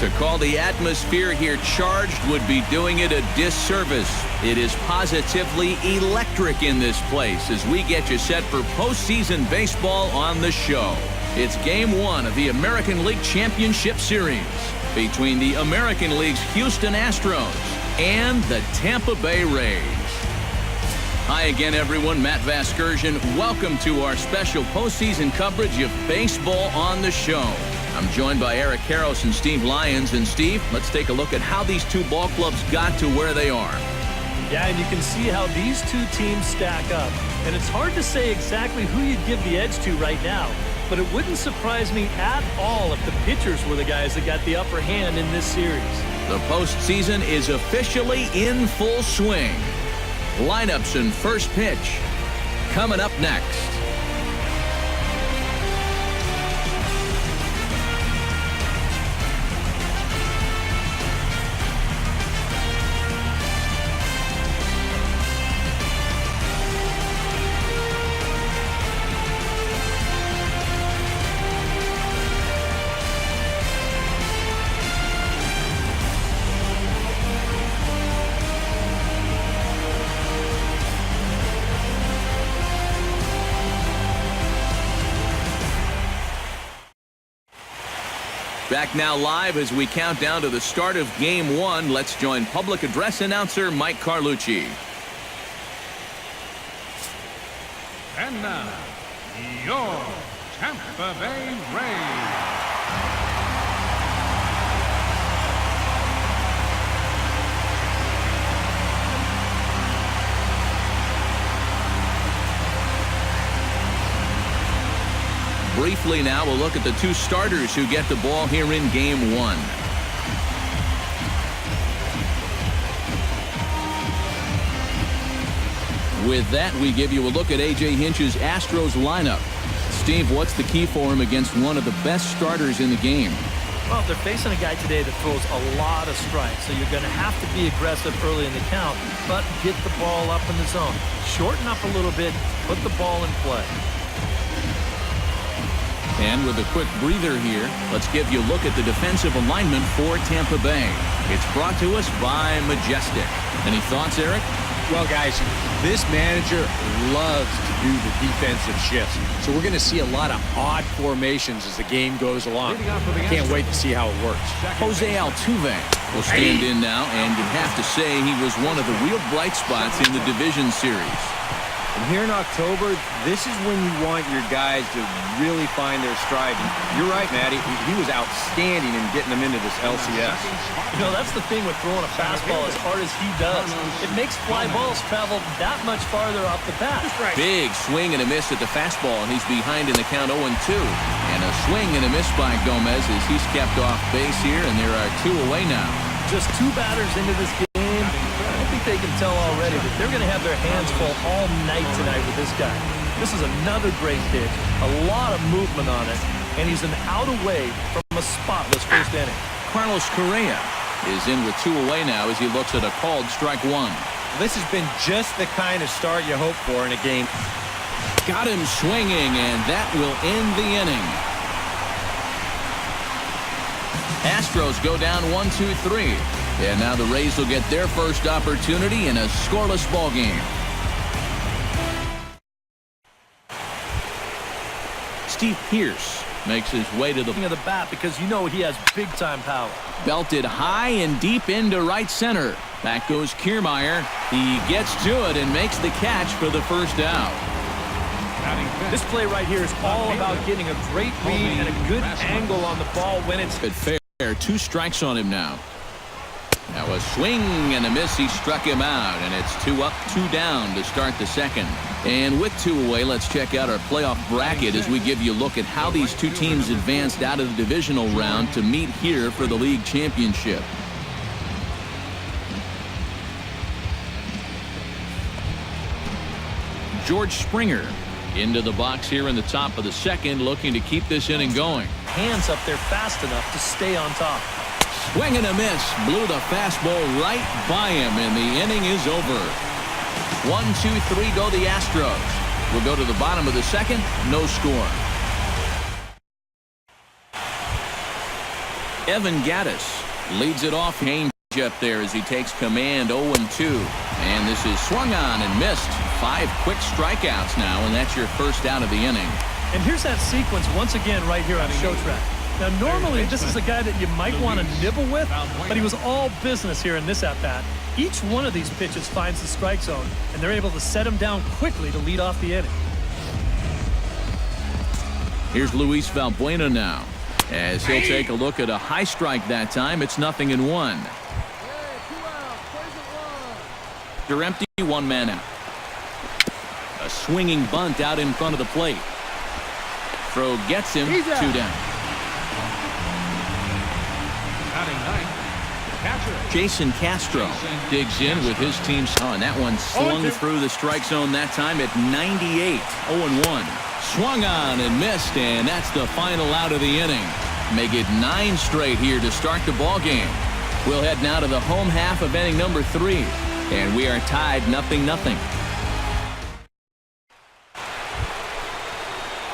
To call the atmosphere here charged would be doing it a disservice. It is positively electric in this place as we get you set for postseason baseball on the show. It's Game 1 of the American League Championship Series between the American League's Houston Astros and the Tampa Bay Rays. Hi again, everyone. Matt Vasgersian. Welcome to our special postseason coverage of baseball on the show. I'm joined by Eric Karros and Steve Lyons. And Steve, let's take a look at how these two ball clubs got to where they are. Yeah, and you can see how these two teams stack up. And it's hard to say exactly who you'd give the edge to right now. But it wouldn't surprise me at all if the pitchers were the guys that got the upper hand in this series. The postseason is officially in full swing. Lineups and first pitch coming up next. Back now live as we count down to the start of Game 1. Let's join public address announcer Mike Carlucci. And now, your Tampa Bay Rays. Briefly now, we'll look at the two starters who get the ball here in Game 1. With that, we give you a look at A.J. Hinch's Astros lineup. Steve, what's the key for him against one of the best starters in the game? Well, they're facing a guy today that throws a lot of strikes, so you're going to have to be aggressive early in the count, but get the ball up in the zone. Shorten up a little bit, put the ball in play. And with a quick breather here, let's give you a look at the defensive alignment for Tampa Bay. It's brought to us by Majestic. Any thoughts, Eric? Well, guys, this manager loves to do the defensive shifts. So we're going to see a lot of odd formations as the game goes along. Can't wait to see how it works. Jose Altuve will stand in now, and you'd have to say he was one of the real bright spots in the division series. And here in October, this is when you want your guys to really find their stride. And you're right, Matty. He was outstanding in getting them into this LCS. You know, that's the thing with throwing a fastball as hard as he does. It makes fly balls travel that much farther off the bat. Big swing and a miss at the fastball, and he's behind in the count 0-2. And a swing and a miss by Gomez as he's kept off base here, and there are 2 away now. Just 2 batters into this game. They can tell already that they're going to have their hands full all night tonight with this guy. This is another great pitch, a lot of movement on it, and he's an out away from a spotless first inning. Carlos Correa is in with 2 away now as he looks at a called strike 1. This has been just the kind of start you hope for in a game. Got him swinging, and that will end the inning. Astros go down 1-2-3. And now the Rays will get their first opportunity in a scoreless ball game. Steve Pearce makes his way to the bat because you know he has big-time power. Belted high and deep into right center. Back goes Kiermaier. He gets to it and makes the catch for the first out. This play right here is all about getting a great read and a good angle on the ball when it's fair. 2 strikes on him now. Now a swing and a miss. He struck him out, and it's 2 up, 2 down to start the second. And with 2 away, let's check out our playoff bracket as we give you a look at how these two teams advanced out of the divisional round to meet here for the league championship. George Springer into the box here in the top of the second, looking to keep this inning going. Hands up there fast enough to stay on top. Swing and a miss. Blew the fastball right by him, and the inning is over. 1-2-3 go the Astros. We'll go to the bottom of the second. No score. Evan Gattis leads it off. Change up there as he takes command. 0-2. And this is swung on and missed. 5 quick strikeouts now, and that's your first out of the inning. And here's that sequence once again right here on Show Track. Now, normally this is a guy that you might want to nibble with, but he was all business here in this at-bat. Each one of these pitches finds the strike zone, and they're able to set him down quickly to lead off the inning. Here's Luis Valbuena now, as he'll take a look at a high strike that time. It's 0-1. They're empty, 1 man out. A swinging bunt out in front of the plate. Throw gets him, 2 down. Jason Castro digs in with his team's. Oh, and that one slung through the strike zone that time at 98. 0-1. Swung on and missed, and that's the final out of the inning. Make it 9 straight here to start the ball game. We'll head now to the home half of inning number 3, and we are tied 0-0.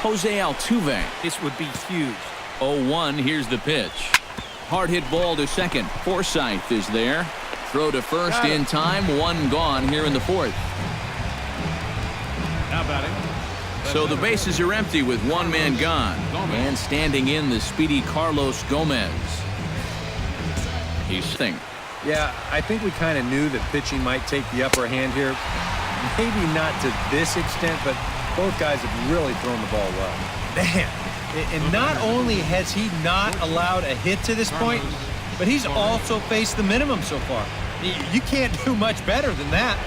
Jose Altuve. This would be huge. 0-1. Here's the pitch. Hard hit ball to second. Forsythe is there. Throw to first in time. 1 gone here in the 4th. Now batting. So the bases are empty with 1 man gone. And standing in, the speedy Carlos Gomez. He's thinking. Yeah, I think we kind of knew that pitching might take the upper hand here. Maybe not to this extent, but both guys have really thrown the ball well. Man, and not only has he not allowed a hit to this point, but he's also faced the minimum so far. You can't do much better than that.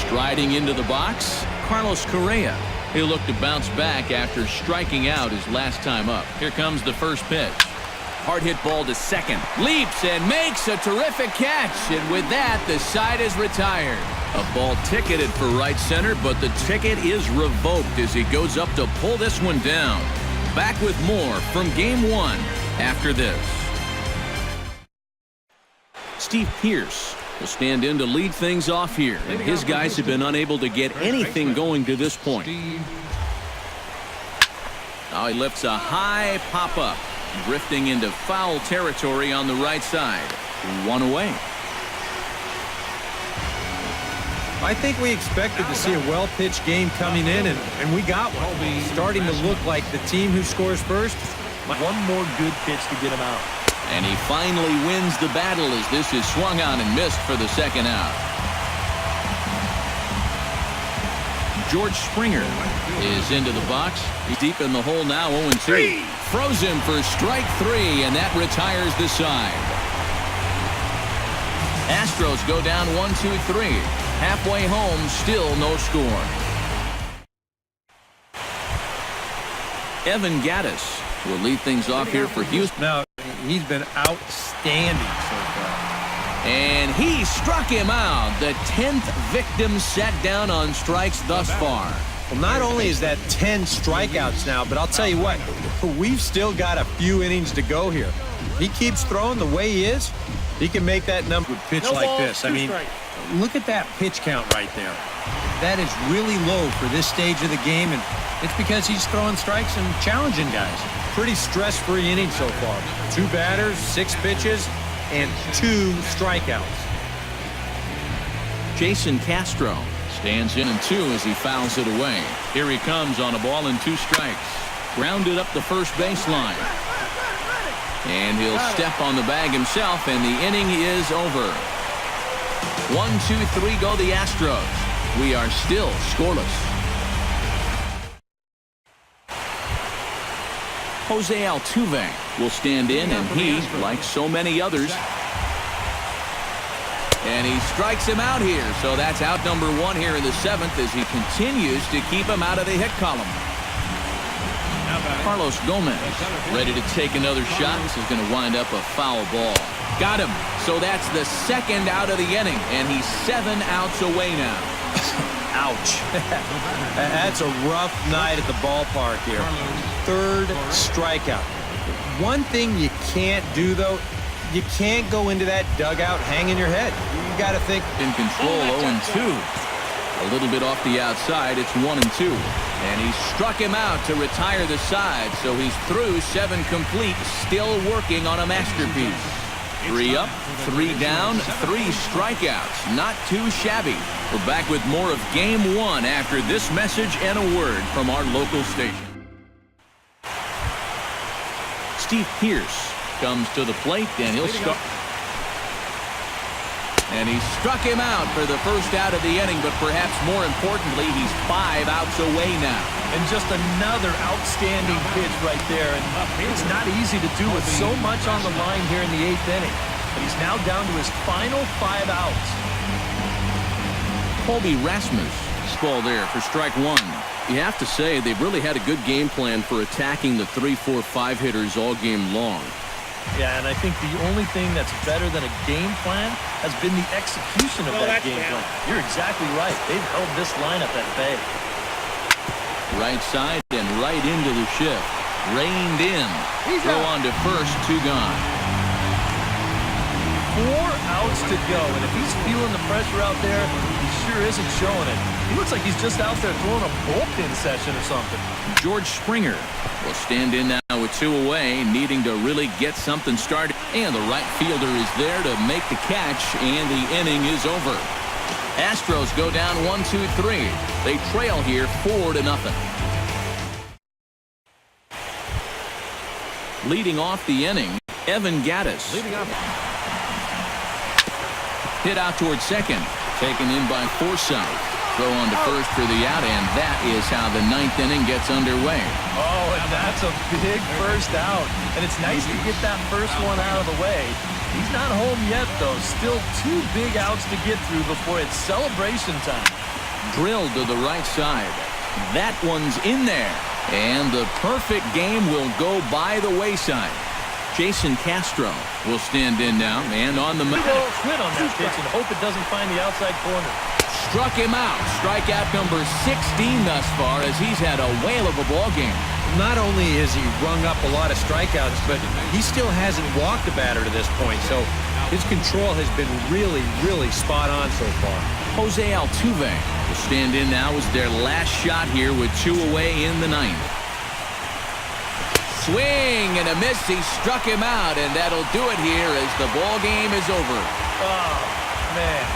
Striding into the box, Carlos Correa. He'll look to bounce back after striking out his last time up. Here comes the first pitch. Hard hit ball to second. Leaps and makes a terrific catch. And with that, the side is retired. A ball ticketed for right center, but the ticket is revoked as he goes up to pull this one down. Back with more from Game 1 after this. Steve Pearce will stand in to lead things off here, and his guys have been unable to get anything going to this point. Now he lifts a high pop-up, drifting into foul territory on the right side. 1 away. I think we expected to see a well-pitched game coming in, and we got one. Starting to look like the team who scores first. 1 more good pitch to get him out. And he finally wins the battle as this is swung on and missed for the second out. George Springer is into the box. He's deep in the hole now, 0-2. Throws him for strike 3, and that retires the side. Astros go down 1-2-3. Halfway home, still no score. Evan Gattis will lead things off here for Houston. Now, he's been outstanding so far. And he struck him out. The 10th victim set down on strikes thus far. Well, not only is that 10 strikeouts now, but I'll tell you what, we've still got a few innings to go here. He keeps throwing the way he is, he can make that number pitch like this. I mean, look at that pitch count right there. That is really low for this stage of the game, and it's because he's throwing strikes and challenging guys. Pretty stress-free inning so far. 2 batters, 6 pitches, and 2 strikeouts. Jason Castro stands in 2 as he fouls it away. Here he comes on a ball and 2 strikes. Grounded up the first baseline. And he'll step on the bag himself, and the inning is over. 1-2-3 go the Astros. We are still scoreless. Jose Altuve will stand in, and he, like so many others, and he strikes him out here. So that's out number 1 here in the 7th as he continues to keep him out of the hit column. Carlos Gomez ready to take another shot. This is going to wind up a foul ball. Got him. So that's the 2nd out of the inning, and he's 7 outs away now. Ouch. That's a rough night at the ballpark here. 3rd strikeout. One thing you can't do, though, you can't go into that dugout hanging your head. You got to think. In control, 0-2. A little bit off the outside. It's 1-2. And he struck him out to retire the side, so he's through 7 complete, still working on a masterpiece. 3 up, 3 down, 3 strikeouts. Not too shabby. We're back with more of Game 1 after this message and a word from our local station. Steve Pierce comes to the plate, and he'll start. And he struck him out for the first out of the inning, but perhaps more importantly, he's 5 outs away now. And just another outstanding pitch right there. And it's not easy to do with so much on the line here in the 8th inning. But he's now down to his final 5 outs. Colby Rasmus ball there for strike 1. You have to say they've really had a good game plan for attacking the 3, 4, 5 hitters all game long. Yeah, and I think the only thing that's better than a game plan has been the execution of that game plan. You're exactly right. They've held this lineup at bay. Right side and right into the shift. Reined in. Throw on to first, 2 gone. 4 outs to go, and if he's feeling the pressure out there, he sure isn't showing it. He looks like he's just out there throwing a bullpen session or something. George Springer will stand in now with 2 away, needing to really get something started. And the right fielder is there to make the catch, and the inning is over. Astros go down 1-2-3. They trail here 4-0. Leading off the inning, Evan Gattis. Hit out towards second. Taken in by Forsythe. Throw on to first for the out, and that is how the 9th inning gets underway. Oh, and that's a big first out. And it's nice to get that first one out of the way. He's not home yet, though. Still 2 big outs to get through before it's celebration time. Drilled to the right side. That one's in there. And the perfect game will go by the wayside. Jason Castro will stand in now, and on the mound. Quit on that pitch and hope it doesn't find the outside corner. Struck him out. Strikeout number 16 thus far, as he's had a whale of a ball game. Not only has he rung up a lot of strikeouts, but he still hasn't walked a batter to this point. So his control has been really, really spot on so far. Jose Altuve will stand in now as their last shot here with 2 away in the 9th. Swing and a miss. He struck him out, and that'll do it here as the ball game is over. Oh, man.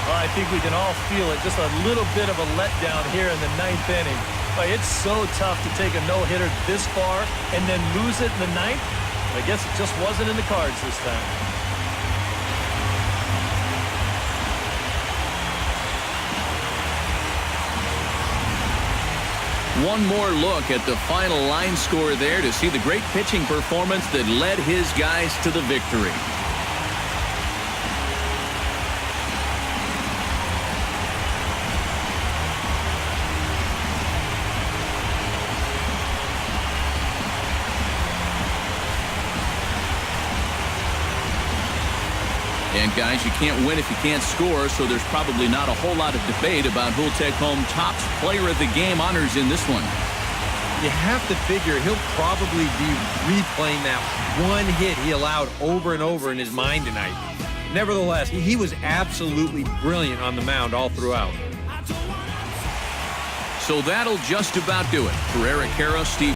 Well, I think we can all feel it. Just a little bit of a letdown here in the 9th inning. But it's so tough to take a no-hitter this far and then lose it in the 9th. I guess it just wasn't in the cards this time. One more look at the final line score there to see the great pitching performance that led his guys to the victory. And guys, you can't win if you can't score, so there's probably not a whole lot of debate about who'll take home top player of the game honors in this one. You have to figure he'll probably be replaying that one hit he allowed over and over in his mind tonight. Nevertheless, he was absolutely brilliant on the mound all throughout. So that'll just about do it. For Eric Harrow, Steve